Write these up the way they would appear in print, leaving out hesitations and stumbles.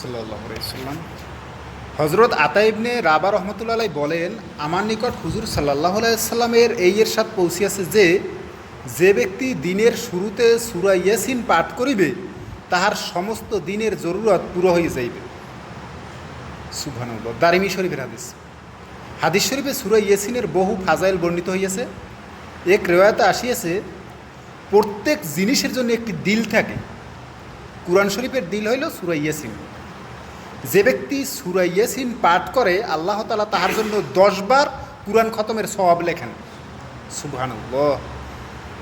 সাল্লাল্লাহু আলাইহি ওয়াসাল্লাম। হযরত আতা ইবনে রাবা রহমতুল্লাহ আলাইহি বলেন, আমার নিকট হুজুর সাল্লাল্লাহু আলাইহি ওয়াসাল্লামের এই ইরশাদ পৌঁছিয়াছে যে, যে ব্যক্তি দিনের শুরুতে সূরা ইয়াসিন পাঠ করিবে তাহার সমস্ত দিনের জরুরত পুরো হয়ে যাইবে। সুবহানাল্লাহ। দারিমি শরীফের হাদিস। হাদিস শরীফে সূরা ইয়াসিনের বহু ফাজাইল বর্ণিত হইয়াছে। এক রিওয়ায়াতে আসিয়াছে, প্রত্যেক জিনিসের জন্য একটি দিল থাকে। কুরআন শরীফের দিল হইল সূরা ইয়াসিন। যে ব্যক্তি সূরা ইয়াসিন পাঠ করে আল্লাহ তাআলা তাহার জন্য 10 বার কুরআন খতমের সওয়াব লেখেন। সুবহানাল্লাহ।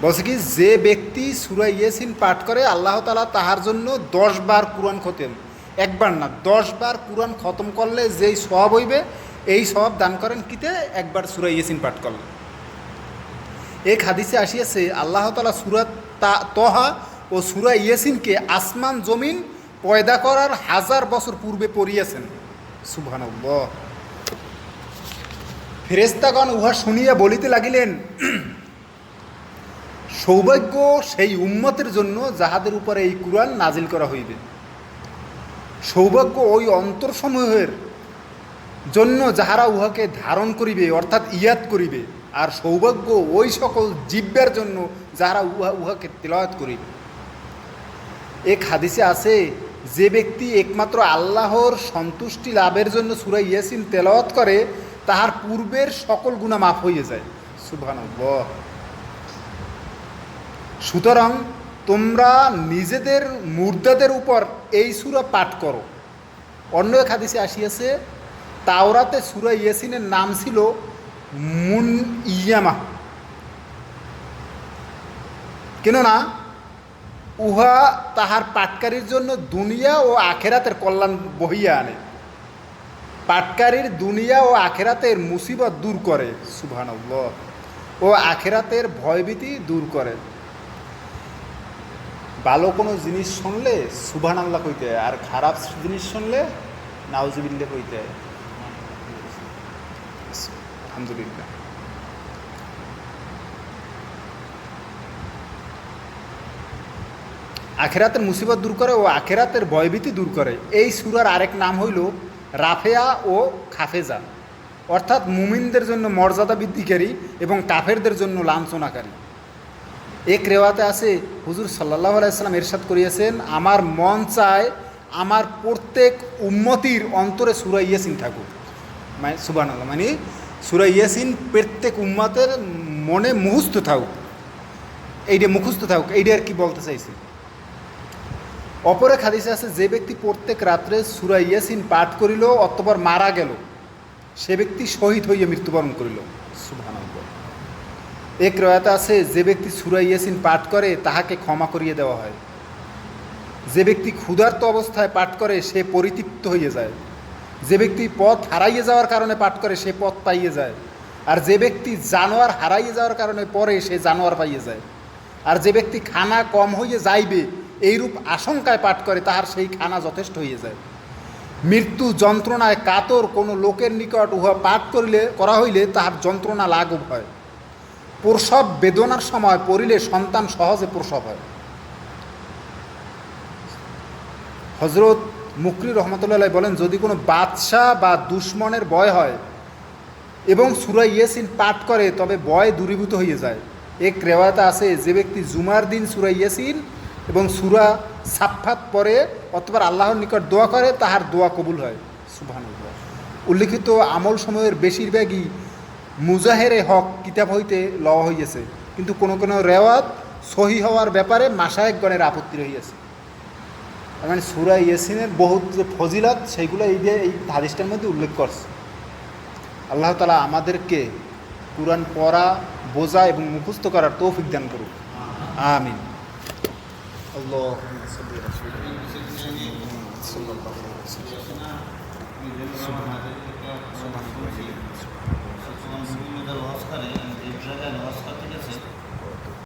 বলছে কি, যে ব্যক্তি সূরা ইয়াসিন পাঠ করে আল্লাহ তাআলা তাহার জন্য 10 বার কুরআন খতম, একবার না 10 বার কুরআন খতম করলে যেই সওয়াব হইবে, এই সওয়াব দান করেন কিতে, একবার সূরা ইয়াসিন পাঠ করলে। এক হাদিসে আসিয়াছে, আল্লাহ তাআলা সূরা তহা ও সূরা ইয়াসিনকে আসমান জমিন পয়দা করার 1000 বছর পূর্বে পড়িয়াছেন। সুবহানাল্লাহ। ফেরেশতাগণ উহা শুনিয়া বলিতে লাগিলেন, সৌভাগ্য সেই উম্মতের জন্য যাহাদের উপরে এই কুরআন নাজিল করা হইবে। সৌভাগ্য ওই অন্তরসমূহের জন্য যাহারা উহাকে ধারণ করিবে, অর্থাৎ ইয়াদ করিবে। আর সৌভাগ্য ওই সকল জিহ্বার জন্য যাহারা উহাকে তিলাওয়াত করিবে। এক হাদিসে আছে, যে ব্যক্তি একমাত্র আল্লাহর সন্তুষ্টি লাভের জন্য সূরা ইয়াসিন তেলাওয়াত করে তাহার পূর্বের সকল গুনাহ মাফ হইয়া যায়। সুবহানাল্লাহ। সুতরাং তোমরা নিজেদের মুর্দাদের উপর এই সূরা পাঠ করো। অন্য এক হাদিসে আসিয়াছে, তাওরাতে সূরা ইয়াসিনের নাম ছিল মুনইয়ামা, কেননা উহা তাহার পাটকারীর জন্য দুনিয়া ও আখেরাতের কল্যাণ বহিয়া আনে। পাটকারীর দুনিয়া ও আখেরাতের মুসিবত দূর করে। সুবহানাল্লাহ। ও আখেরাতের ভয়ভীতি দূর করে। ভালো কোনো জিনিস শুনলে সুবহানাল্লাহ কইতে হয়, আর খারাপ জিনিস শুনলে নাউজুবিল্লাহ কইতে হয়। আলহামদুলিল্লাহ। আখেরাতের মুসিবত দূর করে ও আখেরাতের ভয়ভীতি দূর করে। এই সূরার আরেক নাম হইল রাফেয়া ও খাফেজা, অর্থাৎ মুমিনদের জন্য মর্যাদা বৃদ্ধিকারী এবং কাফেরদের জন্য লাঞ্ছনাকারী। এক রেওয়াতে আছে, হুজুর সাল্লাল্লাহু আলাইহি ওয়াসাল্লাম ইরশাদ করিয়াছেন, আমার মন চায় আমার প্রত্যেক উম্মতির অন্তরে সূরা ইয়াসিন থাকুক। মানে সুবহানাল্লাহ, মানে সূরা ইয়াসিন প্রত্যেক উম্মতের মনে মুখস্থ থাকুক, এইটা মুখস্থ থাকুক, এইটা আর কি বলতে চাইছি। অপর এক হাদিসে আছে, যে ব্যক্তি প্রত্যেক রাত্রে সূরা ইয়াসিন পাঠ করিল অতঃপর মারা গেল, সে ব্যক্তি শহীদ হইয়া মৃত্যুবরণ করিল। সুবহানাল্লাহ। এক রয়াতে আছে, যে ব্যক্তি সূরা ইয়াসিন পাঠ করে তাহাকে ক্ষমা করিয়ে দেওয়া হয়। যে ব্যক্তি ক্ষুধার্ত অবস্থায় পাঠ করে সে পরিতৃপ্ত হইয়া যায়। যে ব্যক্তি পথ হারাইয়ে যাওয়ার কারণে পাঠ করে সে পথ পাইয়ে যায়। আর যে ব্যক্তি জানোয়ার হারাইয়ে যাওয়ার কারণে পড়ে সে জানোয়ার পাইয়ে যায়। আর যে ব্যক্তি খানা কম হইয়ে যাইবে এইরূপ আশঙ্কায় পাঠ করে তাহার সেই খানা যথেষ্ট হইয়া যায়। মৃত্যু যন্ত্রণায় কাতর কোনো লোকের নিকট উহা পাঠ করা হইলে তাহার যন্ত্রণা লাঘব হয়। প্রসব বেদনার সময় পড়িলে সন্তান সহজে প্রসব হয়। হযরত মুকরি রহমতুল্লাহ বলেন, যদি কোনো বাদশা বা দুশ্মনের ভয় হয় এবং সূরা ইয়াসিন পাঠ করে তবে ভয় দূরীভূত হয়ে যায়। এক রেওয়ায়াতে আছে, যে ব্যক্তি জুমার দিন সূরা ইয়াসিন এবং সূরা সাফফাত পড়ে অথবা আল্লাহর নিকট দোয়া করে তাহার দোয়া কবুল হয়। সুবহানাল্লাহ। উল্লিখিত আমল সময়ের বেশিরভাগই মুজাহেরে হক কিতাব হইতে লওয়া হইয়াছে, কিন্তু কোনো কোনো রেওয়াত সহি হওয়ার ব্যাপারে মাশায়েখগণের আপত্তি রহিয়াছে। মানে সূরা ইয়াসিনের বহুত যে ফজিলত সেইগুলো এই হাদিসটার মধ্যে উল্লেখ করছে। আল্লাহ তাআলা আমাদেরকে কুরআন পড়া, বোঝা এবং মুখস্থ করার তৌফিক দান করুক। আমিন। আল্লাহুম্মা সাল্লি আলা সাইয়্যিদিনা সাল্লাল্লাহু আলাইহি ওয়াসাল্লাম।